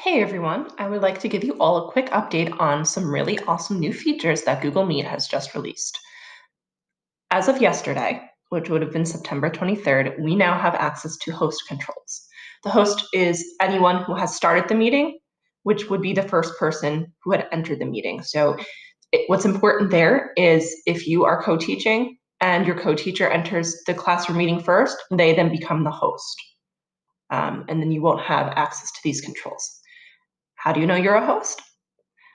Hey everyone, I would like to give you all a quick update on some really awesome new features that Google Meet has just released. As of yesterday, which would have been September 23rd, we now have access to host controls. The host is anyone who has started the meeting, which would be the first person who had entered the meeting. So what's important there is if you are co-teaching and your co-teacher enters the classroom meeting first, they then become the host. And then you won't have access to these controls. How do you know you're a host?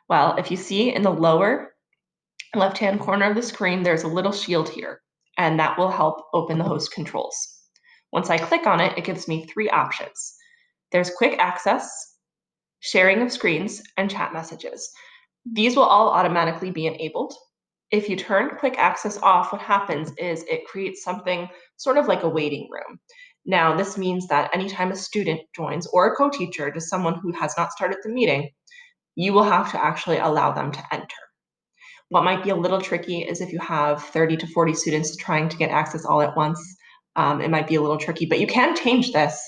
Well, if you see in the lower left-hand corner of the screen, there's a little shield here, and that will help open the host controls. Once I click on it, it gives me three options. There's quick access, sharing of screens, and chat messages. These will all automatically be enabled. If you turn quick access off, what happens is it creates something sort of like a waiting room. Now, this means that anytime a student joins or a co-teacher, just someone who has not started the meeting, you will have to actually allow them to enter. What might be a little tricky is if you have 30 to 40 students trying to get access all at once, it might be a little tricky, but you can change this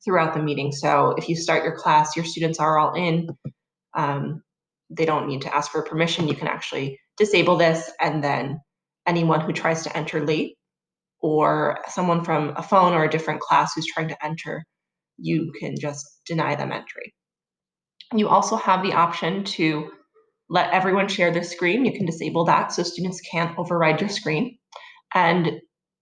throughout the meeting. So if you start your class, your students are all in, um, they don't need to ask for permission. You can actually disable this, and then anyone who tries to enter late or someone from a phone or a different class who's trying to enter, you can just deny them entry. You also have the option to let everyone share their screen. You can disable that so students can't override your screen. And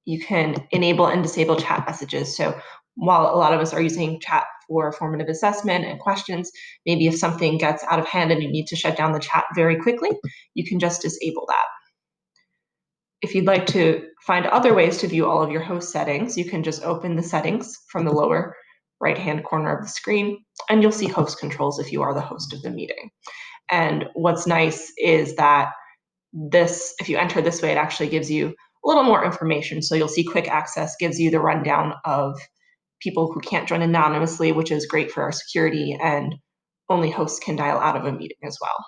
you can enable and disable chat messages. So while a lot of us are using chat for formative assessment and questions, maybe if something gets out of hand and you need to shut down the chat very quickly, you can just disable that. If you'd like to find other ways to view all of your host settings, you can just open the settings from the lower right-hand corner of the screen, and you'll see host controls if you are the host of the meeting. And what's nice is that if you enter this way, it actually gives you a little more information. So you'll see quick access gives you the rundown of people who can't join anonymously, which is great for our security, and only hosts can dial out of a meeting as well.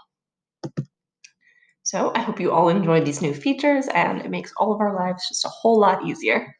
So I hope you all enjoyed these new features, and it makes all of our lives just a whole lot easier.